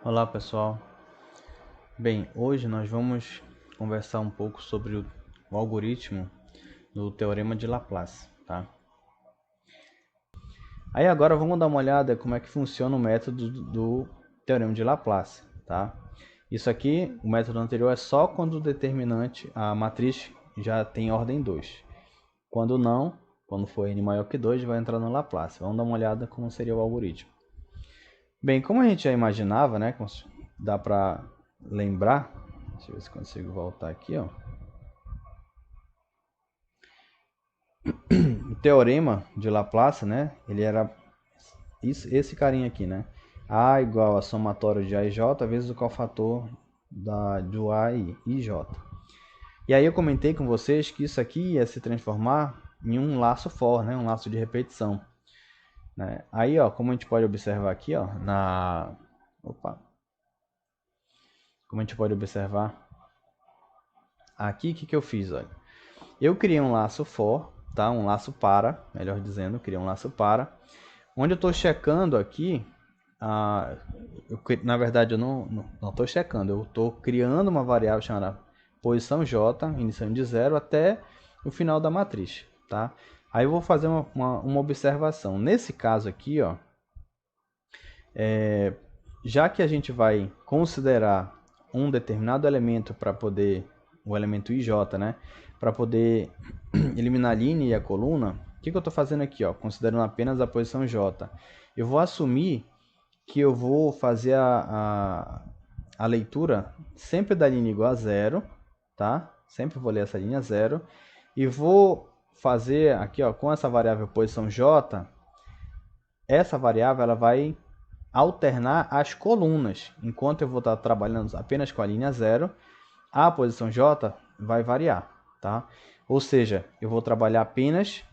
Olá pessoal, bem, hoje nós vamos conversar um pouco sobre o algoritmo do Teorema de Laplace, tá? Aí agora vamos dar uma olhada como é que funciona o método do Teorema de Laplace, tá? Isso aqui, o método anterior é só quando o determinante, a matriz já tem ordem 2. Quando não, quando for n maior que 2, vai entrar no Laplace. Vamos dar uma olhada como seria o algoritmo. Bem, como a gente já imaginava, né, dá para lembrar, deixa eu ver se consigo voltar aqui, ó. O teorema de Laplace, né, ele era esse carinha aqui, né? A igual a somatório de A e J vezes o cofator do A e J. E aí eu comentei com vocês que isso aqui ia se transformar em um laço for, né, um laço de repetição. Né? Aí, ó, como a gente pode observar aqui, ó, como a gente pode observar aqui, o que eu fiz, olha. Eu criei um laço for, tá? Um laço para, melhor dizendo, criei um laço para, onde eu estou checando aqui, na verdade eu não estou checando, eu estou criando uma variável chamada posição j, iniciando de 0 até o final da matriz, tá? Aí eu vou fazer uma observação. Nesse caso aqui, ó, já que a gente vai considerar um determinado elemento para poder, o elemento ij, né, para poder eliminar a linha e a coluna, o que eu estou fazendo aqui? Ó, considerando apenas a posição j. Eu vou assumir que eu vou fazer a leitura sempre da linha igual a zero, tá? Sempre vou ler essa linha zero. E vou fazer aqui, ó, com essa variável posição j, essa variável ela vai alternar as colunas. Enquanto eu vou estar trabalhando apenas com a linha zero, a posição j vai variar, tá? Ou seja, eu vou trabalhar apenas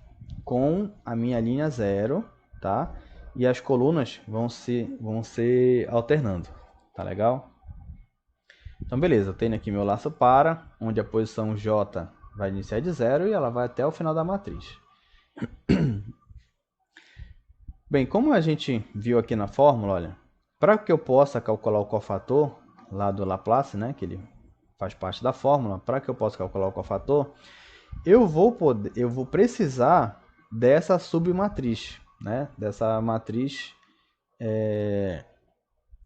com a minha linha zero, tá? E as colunas vão ser alternando, tá legal? Então, beleza, eu tenho aqui meu laço para, onde a posição j vai iniciar de zero e ela vai até o final da matriz. Bem, como a gente viu aqui na fórmula, olha, para que eu possa calcular o cofator lá do Laplace, né, que ele faz parte da fórmula, para que eu possa calcular o cofator, eu vou precisar dessa submatriz, né, dessa matriz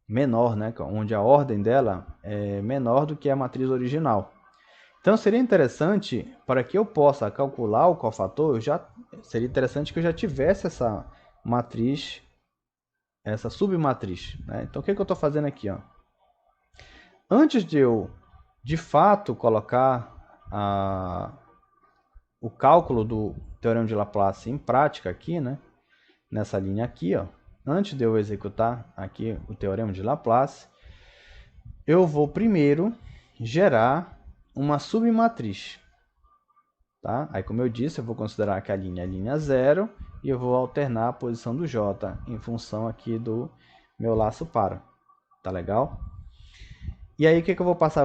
menor, né, onde a ordem dela é menor do que a matriz original. Então seria interessante, para que eu possa calcular o cofator, seria interessante que eu já tivesse essa matriz, essa submatriz. Né? Então o que eu estou fazendo aqui? Ó? Antes de eu, de fato, colocar o cálculo do Teorema de Laplace em prática aqui, né? Nessa linha aqui, ó, antes de eu executar aqui o Teorema de Laplace, eu vou primeiro gerar uma submatriz. Tá? Aí, como eu disse, eu vou considerar que a linha é a linha zero e eu vou alternar a posição do j em função aqui do meu laço para. Tá legal? E aí, o que eu vou passar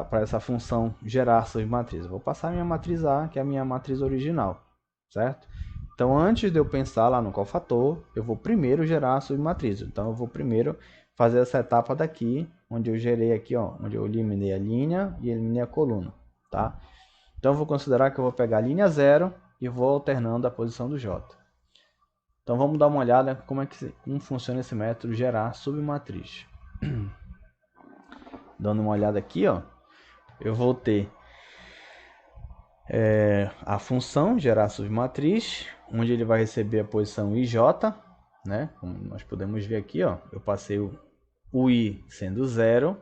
para essa função gerar submatriz? Eu vou passar a minha matriz A, que é a minha matriz original, certo? Então, antes de eu pensar lá no cofator, eu vou primeiro gerar a submatriz. Então, eu vou primeiro fazer essa etapa daqui, onde eu gerei aqui, ó, onde eu eliminei a linha e eliminei a coluna, tá? Então, eu vou considerar que eu vou pegar a linha 0 e vou alternando a posição do j. Então, vamos dar uma olhada como funciona esse método gerar submatriz. Dando uma olhada aqui, ó, eu vou ter a função gerar submatriz, onde ele vai receber a posição ij, né? Como nós podemos ver aqui, ó, eu passei o i sendo 0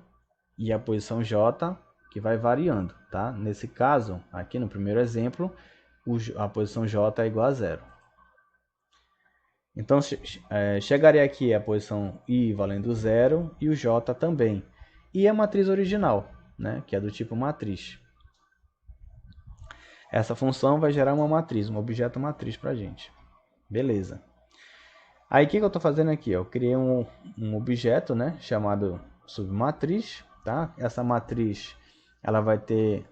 e a posição j que vai variando, tá? Nesse caso, aqui no primeiro exemplo, a posição j é igual a 0. Então, chegaria aqui a posição i valendo 0 e o j também. E a matriz original, né? Que é do tipo matriz. Essa função vai gerar uma matriz, um objeto matriz para a gente. Beleza. Aí, o que eu estou fazendo aqui? Eu criei um objeto, né, chamado submatriz. Tá? Essa matriz ela vai ter,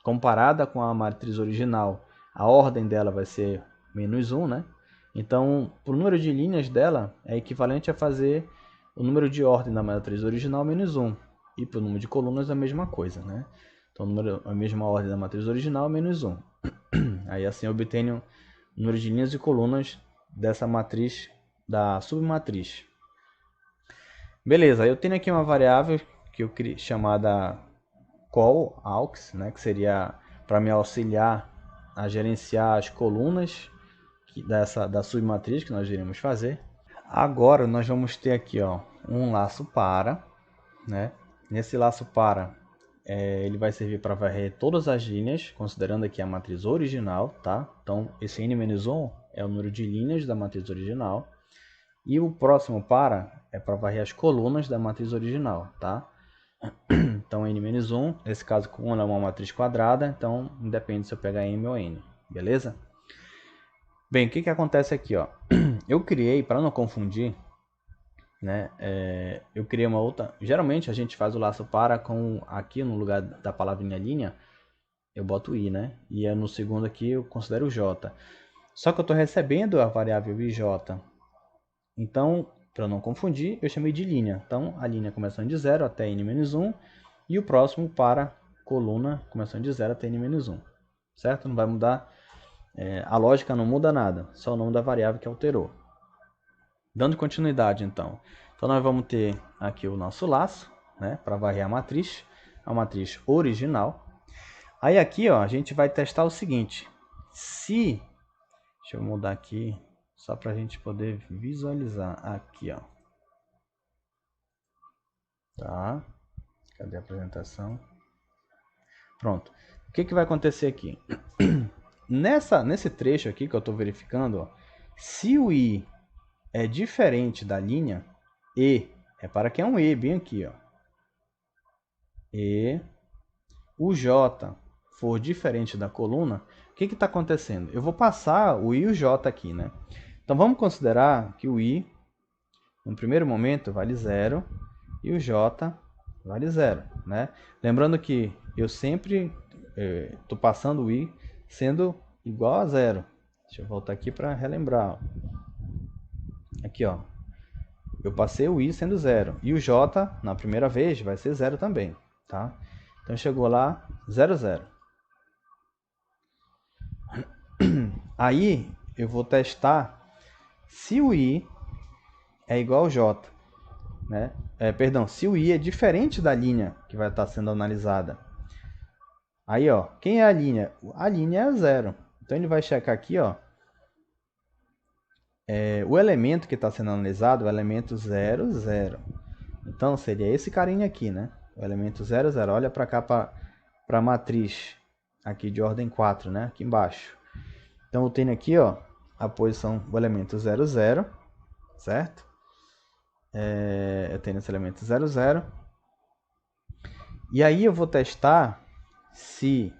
comparada com a matriz original, a ordem dela vai ser -1. Né? Então, o número de linhas dela é equivalente a fazer o número de ordem da matriz original menos 1. E para o número de colunas é a mesma coisa, né? Então, a mesma ordem da matriz original menos 1. Aí assim eu obtenho o número de linhas e colunas dessa matriz, da submatriz. Beleza, eu tenho aqui uma variável que eu criei, chamada call_aux, né? Que seria para me auxiliar a gerenciar as colunas da submatriz que nós iremos fazer. Agora nós vamos ter aqui, ó, um laço para, né? Nesse laço para, ele vai servir para varrer todas as linhas, considerando aqui a matriz original, tá? Então, esse n-1 é o número de linhas da matriz original. E o próximo para é para varrer as colunas da matriz original, tá? Então, n-1, nesse caso, como é uma matriz quadrada, então independe se eu pegar m ou n, beleza? Bem, o que acontece aqui, ó? Eu criei, para não confundir, né? Eu criei uma outra. Geralmente a gente faz o laço para com aqui no lugar da palavrinha linha, eu boto i, né? E no segundo aqui eu considero o j. Só que eu estou recebendo a variável ij. Então, para não confundir, eu chamei de linha. Então, a linha começando de 0 até n-1 e o próximo para coluna começando de 0 até n-1. Certo? Não vai mudar. A lógica não muda nada, só o nome da variável que alterou. Dando continuidade, então. Então, nós vamos ter aqui o nosso laço, né, para varrer a matriz original. Aí aqui, ó, a gente vai testar o seguinte. Deixa eu mudar aqui, só para a gente poder visualizar aqui, ó. Tá? Cadê a apresentação? Pronto. O que vai acontecer aqui? Nesse trecho aqui que eu estou verificando, ó, se o i é diferente da linha, repara que é um e bem aqui, ó. E o j for diferente da coluna, o que está acontecendo? Eu vou passar o i e o j aqui, né? Então vamos considerar que o i, no primeiro momento, vale 0 e o j vale 0, né? Lembrando que eu sempre estou passando o i sendo igual a 0. Deixa eu voltar aqui para relembrar, ó. Aqui, ó. Eu passei o i sendo 0. E o j, na primeira vez, vai ser 0 também, tá? Então, chegou lá, 0, 0. Aí, eu vou testar se o i é igual ao j, né? Perdão, se o i é diferente da linha que vai estar sendo analisada. Aí, ó, quem é a linha? A linha é 0. Então, ele vai checar aqui, ó. O elemento que está sendo analisado é o elemento 0, 0. Então, seria esse carinha aqui, né? O elemento 0, 0. Olha para cá, para a matriz aqui de ordem 4, né? Aqui embaixo. Então, eu tenho aqui, ó, a posição do elemento 0, 0, certo? Eu tenho esse elemento 0, 0. E aí eu vou testar se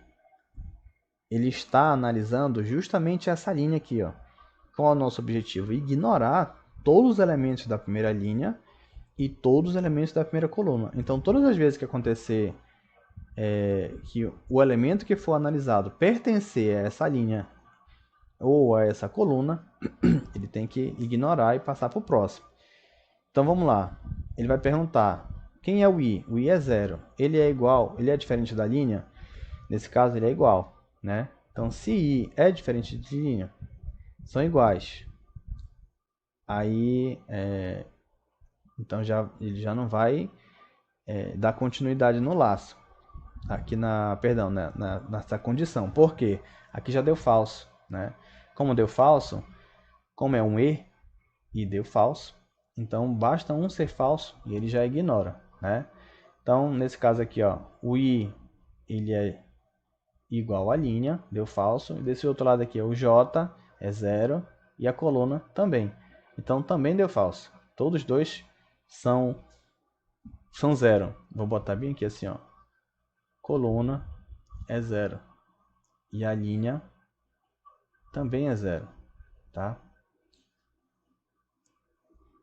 ele está analisando justamente essa linha aqui, ó. Qual é o nosso objetivo? Ignorar todos os elementos da primeira linha e todos os elementos da primeira coluna. Então, todas as vezes que acontecer que o elemento que for analisado pertencer a essa linha ou a essa coluna, ele tem que ignorar e passar para o próximo. Então, vamos lá. Ele vai perguntar, quem é o i? O i é 0. Ele é igual, ele é diferente da linha? Nesse caso, ele é igual, né? Então, se i é diferente de linha, são iguais. Aí, então ele já não vai dar continuidade no laço. Aqui nessa condição. Por quê? Aqui já deu falso, né? Como deu falso, como é um e deu falso, então basta um ser falso e ele já ignora, né? Então, nesse caso aqui, ó, o i ele é igual à linha, deu falso, e desse outro lado aqui, o j é 0 e a coluna também. Então, também deu falso. Todos dois são 0. Vou botar bem aqui assim, ó. Coluna é 0 e a linha também é 0, tá?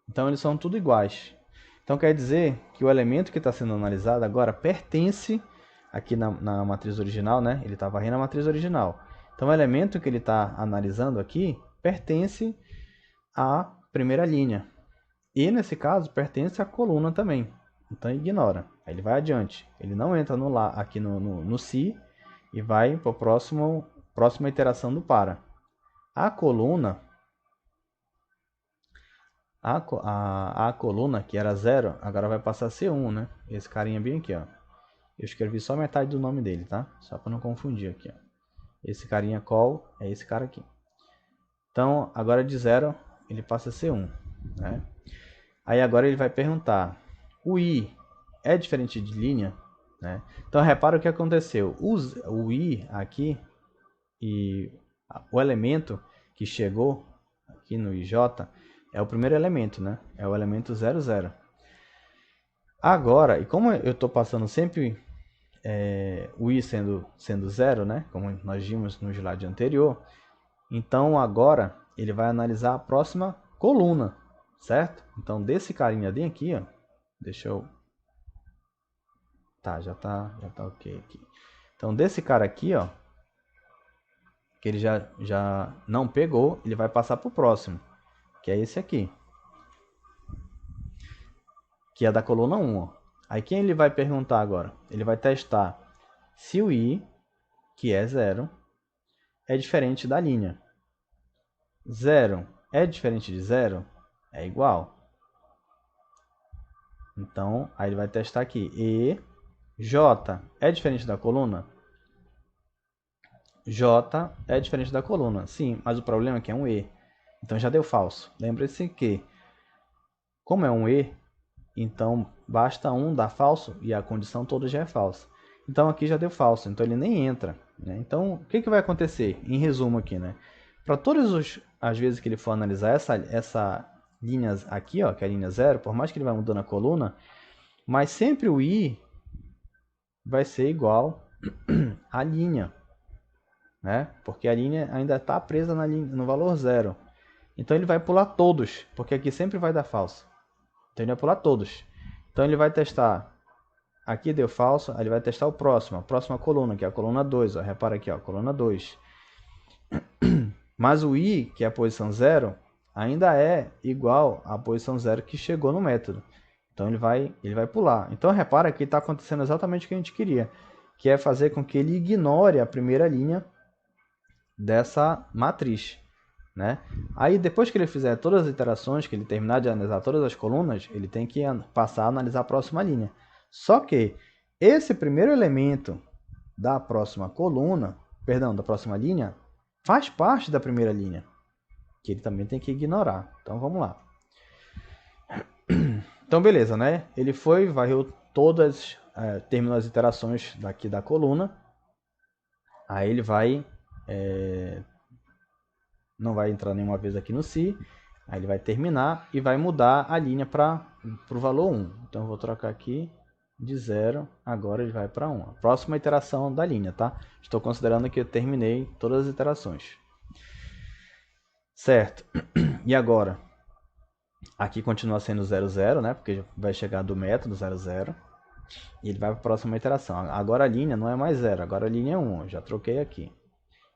Então, eles são tudo iguais. Então, quer dizer que o elemento que está sendo analisado agora pertence aqui na matriz original, né? Ele está varrendo a matriz original. Então, o elemento que ele está analisando aqui pertence à primeira linha. E nesse caso pertence à coluna também. Então ignora. Aí ele vai adiante. Ele não entra aqui no se e vai para a próxima iteração do para. A coluna, a coluna que era 0, agora vai passar a ser 1, né? Esse carinha bem aqui, ó. Eu escrevi só metade do nome dele, tá? Só para não confundir aqui, ó. Esse carinha call é esse cara aqui. Então, agora de 0, ele passa a ser 1, né? Aí agora ele vai perguntar, o i é diferente de linha? Né? Então, repara o que aconteceu. O i aqui e o elemento que chegou aqui no ij é o primeiro elemento, né? É o elemento 00. Agora, e como eu estou passando sempre o i sendo 0, né? Como nós vimos no slide anterior, então agora ele vai analisar a próxima coluna, certo? Então desse carinha bem aqui, ó, deixa eu... Tá, já tá ok aqui. Então desse cara aqui, ó, que ele já não pegou, ele vai passar para o próximo, que é esse aqui, que é da coluna 1. Ó. Aí quem ele vai perguntar agora? Ele vai testar se o i, que é 0, é diferente da linha. 0 é diferente de 0? É igual. Então, aí ele vai testar aqui. E, J é diferente da coluna? J é diferente da coluna. Sim, mas o problema é que é um E. Então já deu falso. Lembre-se que, como é um E, então basta um dar falso e a condição toda já é falsa. Então aqui já deu falso, então ele nem entra. Né? Então o que vai acontecer? Em resumo aqui, né? Para todas as vezes que ele for analisar essa linha aqui, ó, que é a linha 0, por mais que ele vá mudando a coluna, mas sempre o i vai ser igual à linha, né? Porque a linha ainda está presa no valor 0. Então ele vai pular todos, porque aqui sempre vai dar falso. Então ele vai pular todos. Então ele vai testar, aqui deu falso, aí ele vai testar a próxima coluna, que é a coluna 2. Ó. Repara aqui, ó, coluna 2. Mas o i, que é a posição 0, ainda é igual à posição 0 que chegou no método. Então ele vai pular. Então repara que está acontecendo exatamente o que a gente queria, que é fazer com que ele ignore a primeira linha dessa matriz. Né? Aí depois que ele fizer todas as iterações, que ele terminar de analisar todas as colunas, ele tem que passar a analisar a próxima linha. Só que esse primeiro elemento da próxima coluna, perdão, da próxima linha, faz parte da primeira linha, que ele também tem que ignorar. Então vamos lá. Então beleza, né? Ele foi, varreu todas, terminou as iterações daqui da coluna. Aí ele vai, não vai entrar nenhuma vez aqui no se. Aí ele vai terminar e vai mudar a linha para o valor 1. Então eu vou trocar aqui de 0, agora ele vai para 1. A próxima iteração da linha, tá? Estou considerando que eu terminei todas as iterações. Certo. E agora? Aqui continua sendo 00, né? Porque vai chegar do método 00. E ele vai para a próxima iteração. Agora a linha não é mais 0, agora a linha é 1. Já troquei aqui.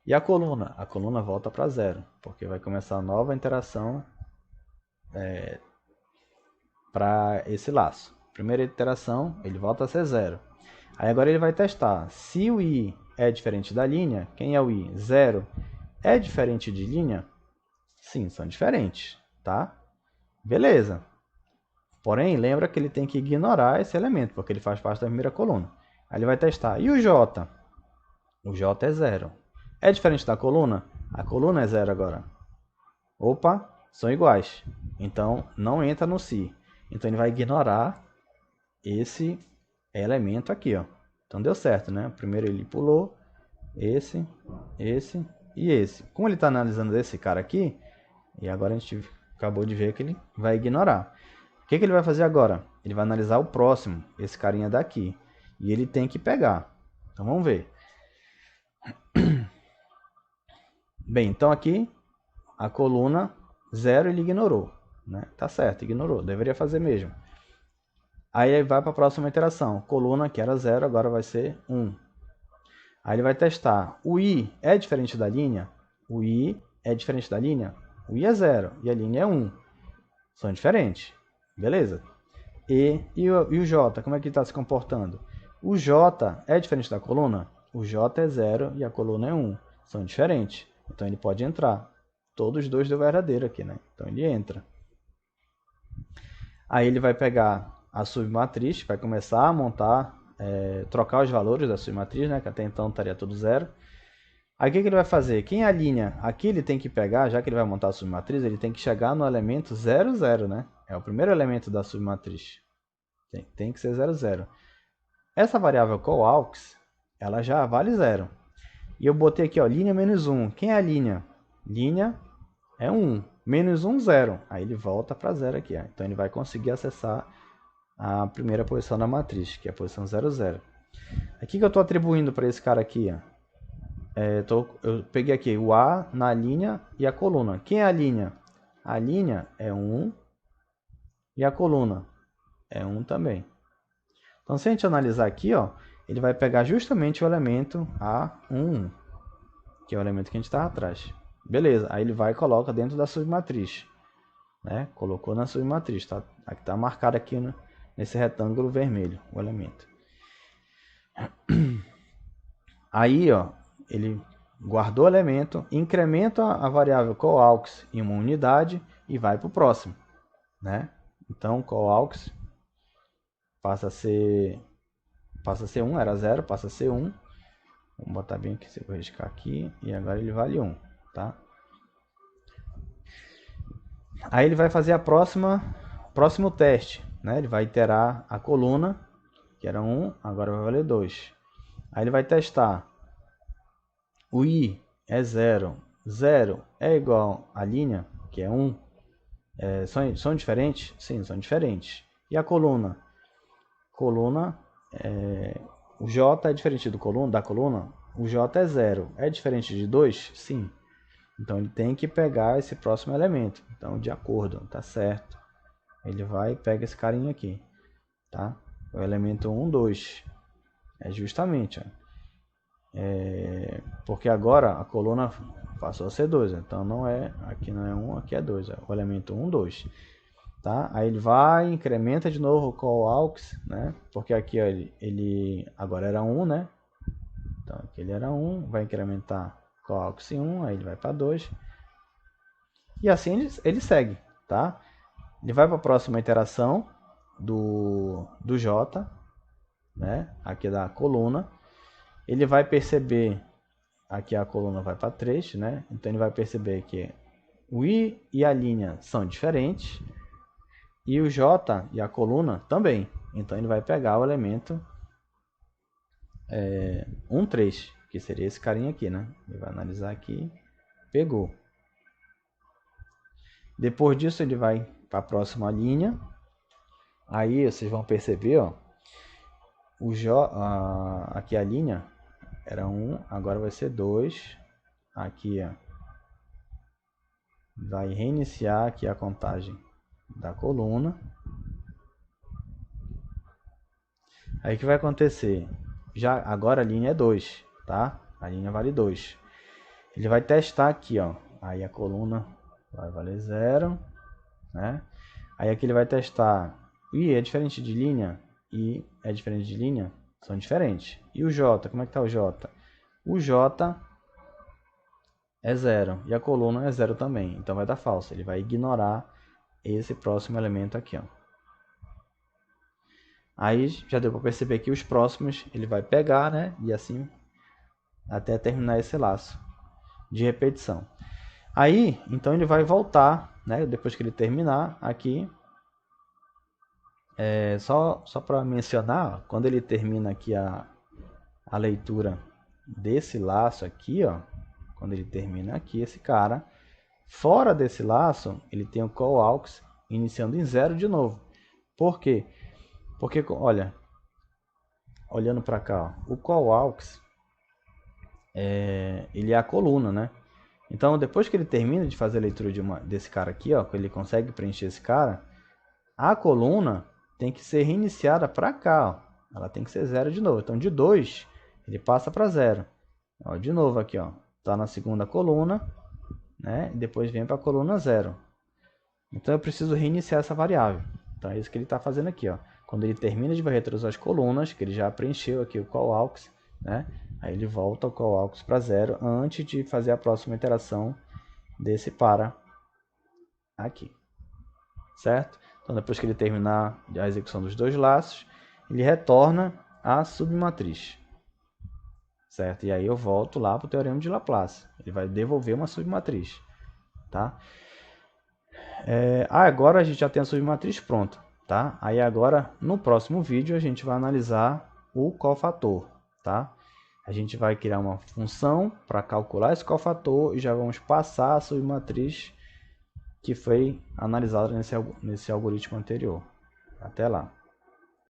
E a coluna? A coluna volta para 0, porque vai começar a nova interação para esse laço. Primeira iteração, ele volta a ser 0. Aí agora ele vai testar. Se o i é diferente da linha, quem é o i? 0. É diferente de linha? Sim, são diferentes, tá? Beleza. Porém, lembra que ele tem que ignorar esse elemento, porque ele faz parte da primeira coluna. Aí ele vai testar. E o j? O j é 0. É diferente da coluna? A coluna é 0 agora. Opa, são iguais. Então, não entra no se. Então, ele vai ignorar esse elemento aqui, ó. Então, deu certo, né? Primeiro ele pulou esse e esse. Como ele está analisando esse cara aqui, e agora a gente acabou de ver que ele vai ignorar. O que ele vai fazer agora? Ele vai analisar o próximo, esse carinha daqui. E ele tem que pegar. Então, vamos ver. Bem, então aqui, a coluna 0 ele ignorou. Né? Tá certo, ignorou. Deveria fazer mesmo. Aí ele vai para a próxima iteração. Coluna que era 0, agora vai ser 1. Aí ele vai testar. O i é diferente da linha? O i é diferente da linha? O i é 0 e a linha é 1. São diferentes. Beleza? E o J, como é que está se comportando? O J é diferente da coluna? O J é 0 e a coluna é 1. São diferentes. Então ele pode entrar. Todos os dois deu verdadeiro aqui, né? Então ele entra. Aí ele vai pegar a submatriz, vai começar a montar, trocar os valores da submatriz, né? Que até então estaria tudo 0. Aí o que ele vai fazer? Quem alinha aqui ele tem que pegar, já que ele vai montar a submatriz, ele tem que chegar no elemento 0, 0, né? É o primeiro elemento da submatriz. Tem que ser 0, 0. Essa variável coalx, ela já vale 0. E eu botei aqui, ó, linha menos 1. Quem é a linha? Linha é 1. Menos 1, 0. Aí ele volta para 0 aqui. Ó. Então ele vai conseguir acessar a primeira posição da matriz, que é a posição 0, 0. Aqui que eu estou atribuindo para esse cara aqui, ó. Eu peguei aqui o A na linha e a coluna. Quem é a linha? A linha é 1 e a coluna é 1 também. Então, se a gente analisar aqui, ó, ele vai pegar justamente o elemento A11, que é o elemento que a gente está atrás. Beleza, aí ele vai e coloca dentro da submatriz. Né? Colocou na submatriz, tá? Aqui está marcado aqui nesse retângulo vermelho, o elemento. Aí, ó, ele guardou o elemento, incrementa a variável coalx em uma unidade e vai para o próximo. Né? Então, coalx passa a ser 1, era 0, passa a ser 1. Vamos botar bem aqui, se eu vou riscar aqui, e agora ele vale 1, tá? Aí ele vai fazer próximo teste, né? Ele vai iterar a coluna, que era 1, agora vai valer 2. Aí ele vai testar. O I é 0, 0 é igual à linha, que é 1. São diferentes? Sim, são diferentes. E a coluna? O J é diferente da coluna? O J é 0. É diferente de 2? Sim. Então ele tem que pegar esse próximo elemento. Então, de acordo, tá certo. Ele vai e pega esse carinha aqui. Tá? O elemento 1, 2. É justamente. Porque agora a coluna passou a ser 2. Então não é, aqui não é 1, aqui é 2. É o elemento 1, 2. Tá? Aí ele vai, incrementa de novo o coalx, né? Porque aqui ó, ele agora era 1, né? Então aqui ele era 1, vai incrementar coalx em 1, aí ele vai para 2. E assim ele segue, tá? Ele vai para a próxima iteração do J, né? Aqui da coluna. Ele vai perceber, aqui a coluna vai para 3, né? Então ele vai perceber que o I e a linha são diferentes. E o J e a coluna também. Então ele vai pegar o elemento 1, 3, que seria esse carinha aqui, né? Ele vai analisar aqui, pegou. Depois disso ele vai para a próxima linha. Aí vocês vão perceber, ó, aqui a linha era 1, agora vai ser 2. Aqui, ó, vai reiniciar aqui a contagem da coluna. Aí o que vai acontecer? Agora a linha é 2, tá? A linha vale 2. Ele vai testar aqui, ó. Aí a coluna vai valer 0, né? Aí aqui ele vai testar. I é diferente de linha? I é diferente de linha? São diferentes. E o J? Como é que tá o J? O J é 0 e a coluna é 0 também. Então vai dar falso. Ele vai ignorar esse próximo elemento aqui, ó. Aí já deu para perceber que os próximos ele vai pegar, né? E assim até terminar esse laço de repetição. Aí, então ele vai voltar, né? Depois que ele terminar aqui. Só para mencionar, quando ele termina aqui a leitura desse laço aqui, ó. Quando ele termina aqui, esse cara, fora desse laço, ele tem o coalx iniciando em 0 de novo. Por quê? Porque, olha, olhando para cá, ó, o coalx ele é a coluna, né? Então, depois que ele termina de fazer a leitura desse cara aqui, ó, que ele consegue preencher esse cara, a coluna tem que ser reiniciada para cá, ó. Ela tem que ser 0 de novo. Então, de 2, ele passa para 0. Ó, de novo aqui, ó, tá na segunda coluna, né? E depois vem para a coluna 0. Então, eu preciso reiniciar essa variável. Então é isso que ele está fazendo aqui, ó. Quando ele termina de varrer todas as colunas, que ele já preencheu aqui o callaux, né? Aí ele volta o callaux para 0 antes de fazer a próxima iteração desse para aqui, certo? Então depois que ele terminar a execução dos dois laços, ele retorna a submatriz, certo? E aí eu volto lá para o teorema de Laplace. Ele vai devolver uma submatriz, tá? Agora a gente já tem a submatriz pronta, tá? Aí agora no próximo vídeo a gente vai analisar o cofator, tá? A gente vai criar uma função para calcular esse cofator e já vamos passar a submatriz que foi analisada nesse algoritmo anterior. Até lá!